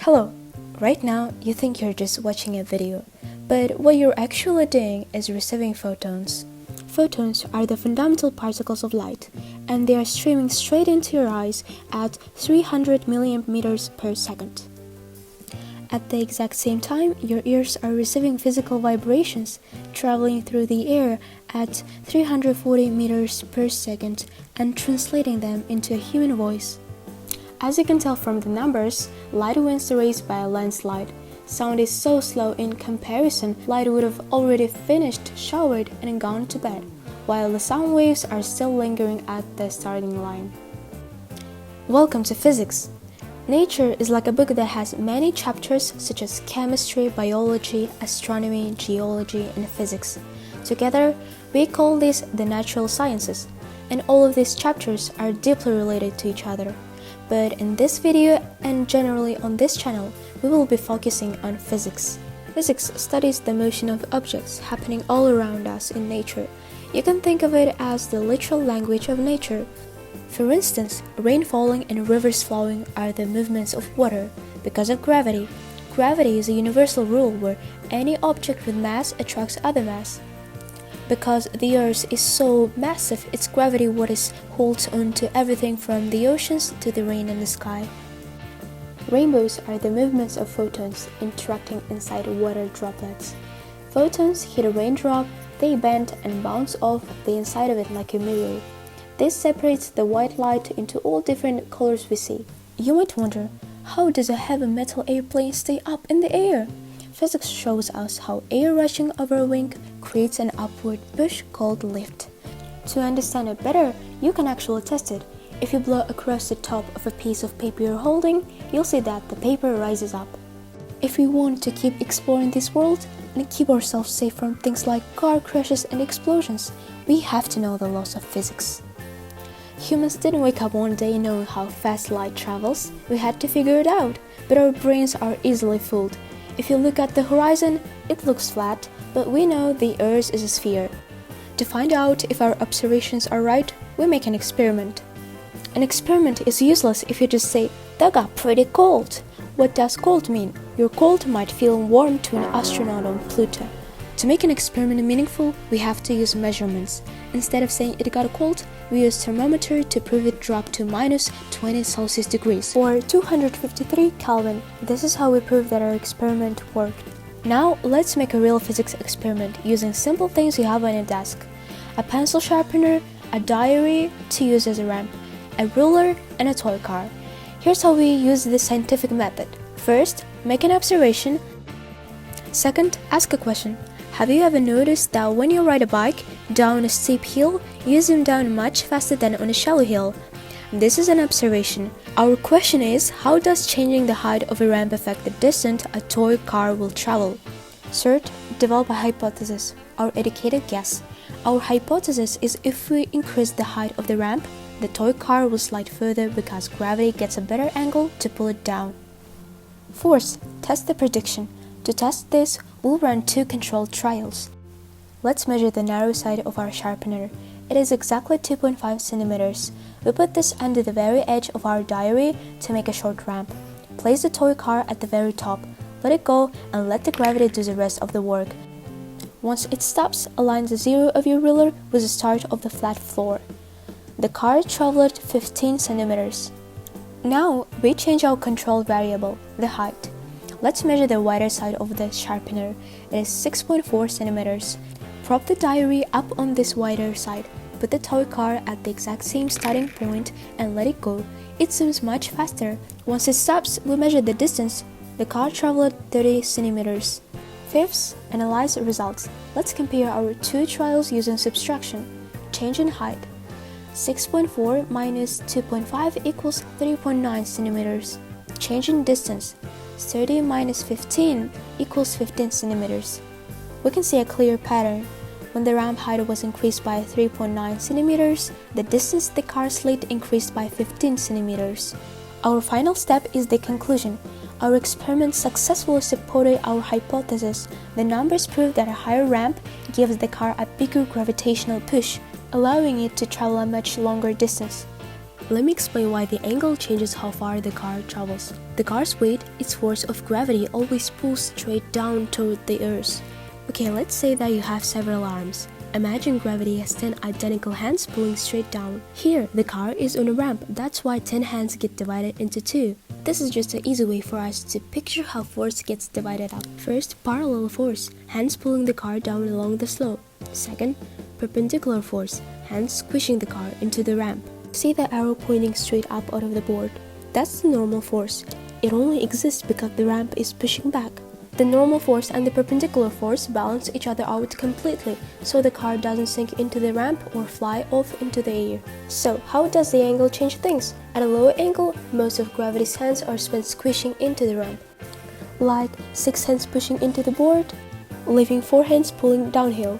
Hello! Right now, you think you're just watching a video, but what you're actually doing is receiving photons. Photons are the fundamental particles of light, and they are streaming straight into your eyes at 300 million meters per second. At the exact same time, your ears are receiving physical vibrations traveling through the air at 340 meters per second and translating them into a human voice. As you can tell from the numbers, light wins the race by a landslide. Sound is so slow in comparison, light would have already finished, showered, and gone to bed, while the sound waves are still lingering at the starting line. Welcome to physics! Nature is like a book that has many chapters such as chemistry, biology, astronomy, geology, and physics. Together, we call these the natural sciences, and all of these chapters are deeply related to each other. But in this video and generally on this channel, we will be focusing on physics. Physics studies the motion of objects happening all around us in nature. You can think of it as the literal language of nature. For instance, rain falling and rivers flowing are the movements of water because of gravity. Gravity is a universal rule where any object with mass attracts other mass. Because the Earth is so massive, its gravity holds on to everything from the oceans to the rain in the sky. Rainbows are the movements of photons interacting inside water droplets. Photons hit a raindrop, they bend and bounce off the inside of it like a mirror. This separates the white light into all different colors we see. You might wonder, how does a heavy metal airplane stay up in the air? Physics shows us how air rushing over a wing creates an upward push called lift. To understand it better, you can actually test it. If you blow across the top of a piece of paper you're holding, you'll see that the paper rises up. If we want to keep exploring this world and keep ourselves safe from things like car crashes and explosions, we have to know the laws of physics. Humans didn't wake up one day knowing how fast light travels. We had to figure it out, but our brains are easily fooled. If you look at the horizon, it looks flat, but we know the Earth is a sphere. To find out if our observations are right, we make an experiment. An experiment is useless if you just say, "That got pretty cold." What does cold mean? Your cold might feel warm to an astronaut on Pluto. To make an experiment meaningful, we have to use measurements. Instead of saying it got cold, we use thermometer to prove it dropped to minus 20 Celsius degrees, or 253 Kelvin. This is how we prove that our experiment worked. Now, let's make a real physics experiment using simple things you have on your desk. A pencil sharpener, a diary to use as a ramp, a ruler, and a toy car. Here's how we use this scientific method. First, make an observation. Second, ask a question. Have you ever noticed that when you ride a bike down a steep hill, you zoom down much faster than on a shallow hill? This is an observation. Our question is, how does changing the height of a ramp affect the distance a toy car will travel? Third, develop a hypothesis, our educated guess. Our hypothesis is if we increase the height of the ramp, the toy car will slide further because gravity gets a better angle to pull it down. Fourth, test the prediction. To test this, we'll run two controlled trials. Let's measure the narrow side of our sharpener. It is exactly 2.5 centimeters. We put this under the very edge of our diary to make a short ramp. Place the toy car at the very top, let it go, and let the gravity do the rest of the work. Once it stops, align the zero of your ruler with the start of the flat floor. The car traveled 15 centimeters. Now, we change our control variable, the height. Let's measure the wider side of the sharpener. It is 6.4 centimeters. Prop the diary up on this wider side. Put the toy car at the exact same starting point and let it go. It zooms much faster. Once it stops, we measure the distance. The car traveled 30 centimeters. Fifth, analyze the results. Let's compare our two trials using subtraction. Change in height. 6.4 minus 2.5 equals 3.9 centimeters. Change in distance. 30 minus 15 equals 15 centimeters. We can see a clear pattern. When the ramp height was increased by 3.9 centimeters, the distance the car slid increased by 15 centimeters. Our final step is the conclusion. Our experiment successfully supported our hypothesis. The numbers prove that a higher ramp gives the car a bigger gravitational push, allowing it to travel a much longer distance. Let me explain why the angle changes how far the car travels. The car's weight, its force of gravity, always pulls straight down toward the earth. Okay, let's say that you have several arms. Imagine gravity has 10 identical hands pulling straight down. Here, the car is on a ramp, that's why 10 hands get divided into 2. This is just an easy way for us to picture how force gets divided up. First, parallel force, hands pulling the car down along the slope. Second, perpendicular force, hands squishing the car into the ramp. See the arrow pointing straight up out of the board? That's the normal force. It only exists because the ramp is pushing back. The normal force and the perpendicular force balance each other out completely, so the car doesn't sink into the ramp or fly off into the air. So, how does the angle change things? At a low angle, most of gravity's hands are spent squishing into the ramp. Like 6 hands pushing into the board, leaving 4 hands pulling downhill.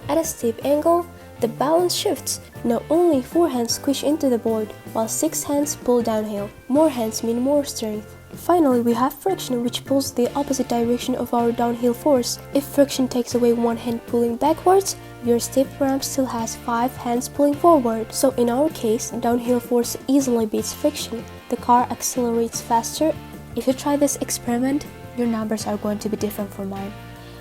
At a steep angle, the balance shifts. Now only 4 hands squish into the board, while 6 hands pull downhill. More hands mean more strength. Finally, we have friction, which pulls the opposite direction of our downhill force. If friction takes away 1 hand pulling backwards, your steep ramp still has 5 hands pulling forward. So in our case, downhill force easily beats friction. The car accelerates faster. If you try this experiment, your numbers are going to be different from mine.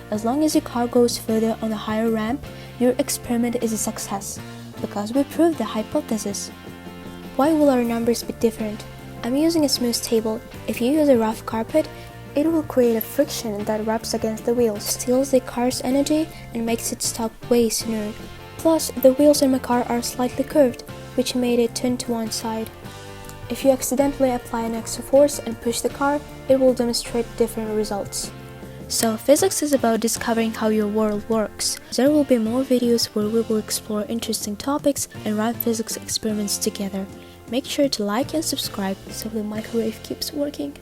As long as your car goes further on a higher ramp, your experiment is a success, because we proved the hypothesis. Why will our numbers be different? I'm using a smooth table. If you use a rough carpet, it will create a friction that rubs against the wheels, steals the car's energy, and makes it stop way sooner. Plus, the wheels in my car are slightly curved, which made it turn to one side. If you accidentally apply an extra force and push the car, it will demonstrate different results. So, physics is about discovering how your world works. There will be more videos where we will explore interesting topics and run physics experiments together. Make sure to like and subscribe so the microwave keeps working.